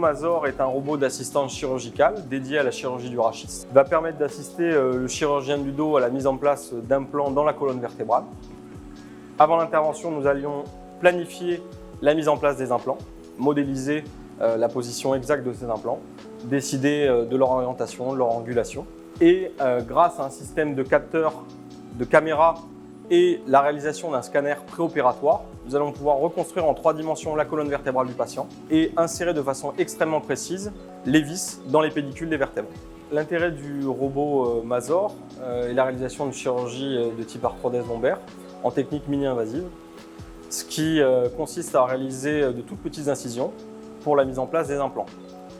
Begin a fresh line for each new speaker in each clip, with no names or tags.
Mazor est un robot d'assistance chirurgicale dédié à la chirurgie du rachis. Il va permettre d'assister le chirurgien du dos à la mise en place d'implants dans la colonne vertébrale. Avant l'intervention, nous allions planifier la mise en place des implants, modéliser la position exacte de ces implants, décider de leur orientation, de leur angulation. Et grâce à un système de capteurs, de caméras et la réalisation d'un scanner préopératoire, nous allons pouvoir reconstruire en 3 dimensions la colonne vertébrale du patient et insérer de façon extrêmement précise les vis dans les pédicules des vertèbres. L'intérêt du robot Mazor est la réalisation de chirurgie de type arthrodèse lombaire en technique mini-invasive, ce qui consiste à réaliser de toutes petites incisions pour la mise en place des implants,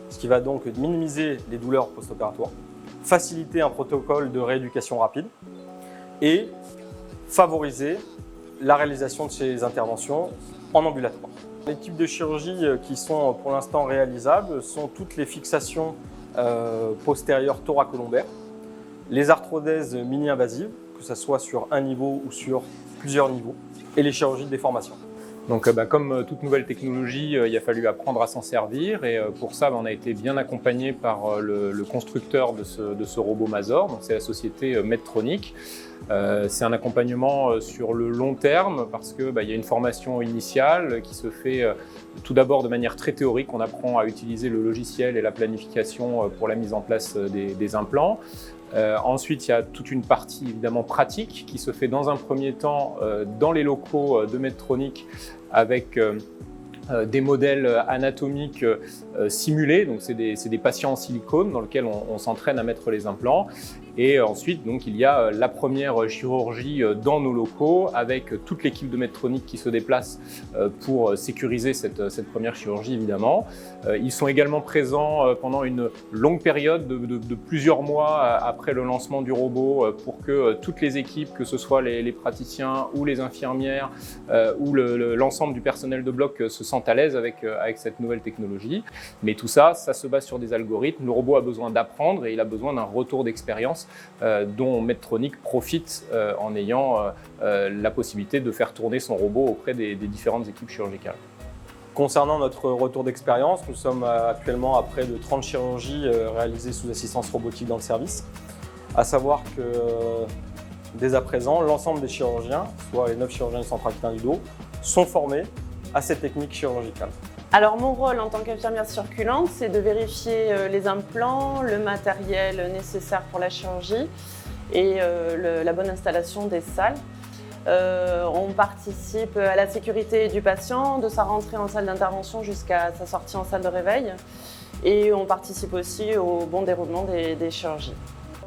ce qui va donc minimiser les douleurs post-opératoires, faciliter un protocole de rééducation rapide et favoriser la réalisation de ces interventions en ambulatoire. Les types de chirurgies qui sont pour l'instant réalisables sont toutes les fixations postérieures thoracolombaires, les arthrodèses mini-invasives, que ce soit sur un niveau ou sur plusieurs niveaux, et les chirurgies de déformation.
Donc comme toute nouvelle technologie, il a fallu apprendre à s'en servir et pour ça on a été bien accompagné par le constructeur de ce robot Mazor, donc c'est la société Medtronic. C'est un accompagnement sur le long terme parce qu'il y a une formation initiale qui se fait tout d'abord de manière très théorique. On apprend à utiliser le logiciel et la planification pour la mise en place des implants. Ensuite, il y a toute une partie évidemment pratique qui se fait dans un premier temps dans les locaux de Medtronic avec des modèles anatomiques simulés. Donc c'est des patients en silicone dans lesquels on s'entraîne à mettre les implants. Et ensuite, donc, il y a la première chirurgie dans nos locaux avec toute l'équipe de Medtronic qui se déplace pour sécuriser cette première chirurgie, évidemment. Ils sont également présents pendant une longue période de plusieurs mois après le lancement du robot pour que toutes les équipes, que ce soit les praticiens ou les infirmières ou l'ensemble du personnel de bloc se sentent à l'aise avec cette nouvelle technologie. Mais tout ça, ça se base sur des algorithmes. Le robot a besoin d'apprendre et il a besoin d'un retour d'expérience dont Medtronic profite en ayant la possibilité de faire tourner son robot auprès des différentes équipes chirurgicales.
Concernant notre retour d'expérience, nous sommes actuellement à près de 30 chirurgies réalisées sous assistance robotique dans le service. À savoir que dès à présent, l'ensemble des chirurgiens, soit les 9 chirurgiens du centre aquilin du dos, sont formés à cette technique chirurgicale.
Alors mon rôle en tant qu'infirmière circulante, c'est de vérifier les implants, le matériel nécessaire pour la chirurgie et la bonne installation des salles. On participe à la sécurité du patient, de sa rentrée en salle d'intervention jusqu'à sa sortie en salle de réveil. Et on participe aussi au bon déroulement des chirurgies.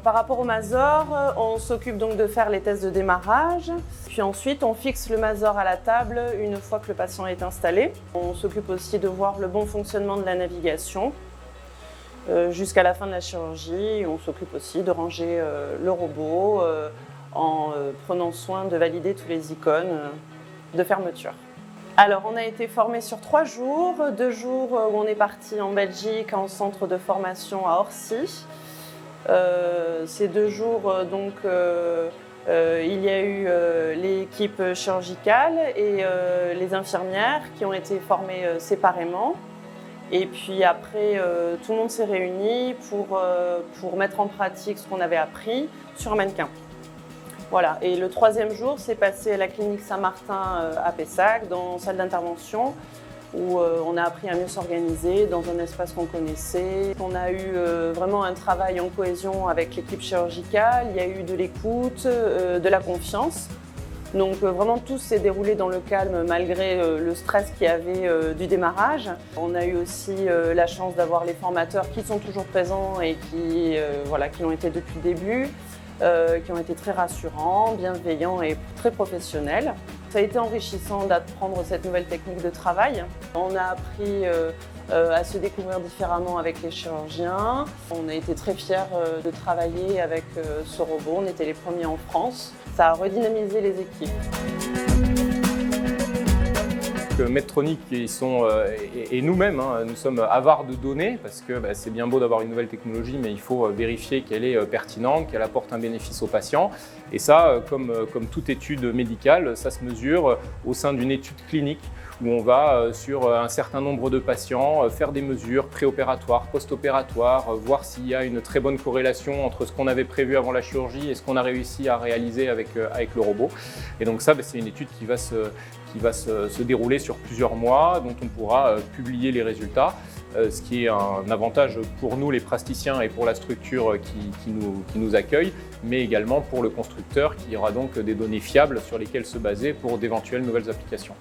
Par rapport au Mazor, on s'occupe donc de faire les tests de démarrage. Puis ensuite, on fixe le Mazor à la table une fois que le patient est installé. On s'occupe aussi de voir le bon fonctionnement de la navigation jusqu'à la fin de la chirurgie. On s'occupe aussi de ranger le robot en prenant soin de valider tous les icônes de fermeture. Alors, on a été formé sur 3 jours. 2 jours où on est parti en Belgique en centre de formation à Orly. Ces 2 jours, il y a eu l'équipe chirurgicale et les infirmières qui ont été formées séparément. Et puis après, tout le monde s'est réuni pour mettre en pratique ce qu'on avait appris sur un mannequin. Voilà. Et le 3e jour, c'est passé à la clinique Saint-Martin à Pessac, dans salle d'intervention, où on a appris à mieux s'organiser dans un espace qu'on connaissait. On a eu vraiment un travail en cohésion avec l'équipe chirurgicale, il y a eu de l'écoute, de la confiance. Donc vraiment tout s'est déroulé dans le calme malgré le stress qu'il y avait du démarrage. On a eu aussi la chance d'avoir les formateurs qui sont toujours présents et qui l'ont été depuis le début, qui ont été très rassurants, bienveillants et très professionnels. Ça a été enrichissant d'apprendre cette nouvelle technique de travail. On a appris à se découvrir différemment avec les chirurgiens. On a été très fiers de travailler avec ce robot. On était les premiers en France. Ça a redynamisé les équipes.
Medtronic et nous-mêmes, nous sommes avares de données parce que c'est bien beau d'avoir une nouvelle technologie, mais il faut vérifier qu'elle est pertinente, qu'elle apporte un bénéfice aux patients. Et ça, comme toute étude médicale, ça se mesure au sein d'une étude clinique où on va sur un certain nombre de patients faire des mesures préopératoires, post-opératoires, voir s'il y a une très bonne corrélation entre ce qu'on avait prévu avant la chirurgie et ce qu'on a réussi à réaliser avec le robot. Et donc ça, c'est une étude qui va se dérouler sur plusieurs mois, dont on pourra publier les résultats, ce qui est un avantage pour nous les praticiens et pour la structure qui nous accueille, mais également pour le constructeur qui aura donc des données fiables sur lesquelles se baser pour d'éventuelles nouvelles applications.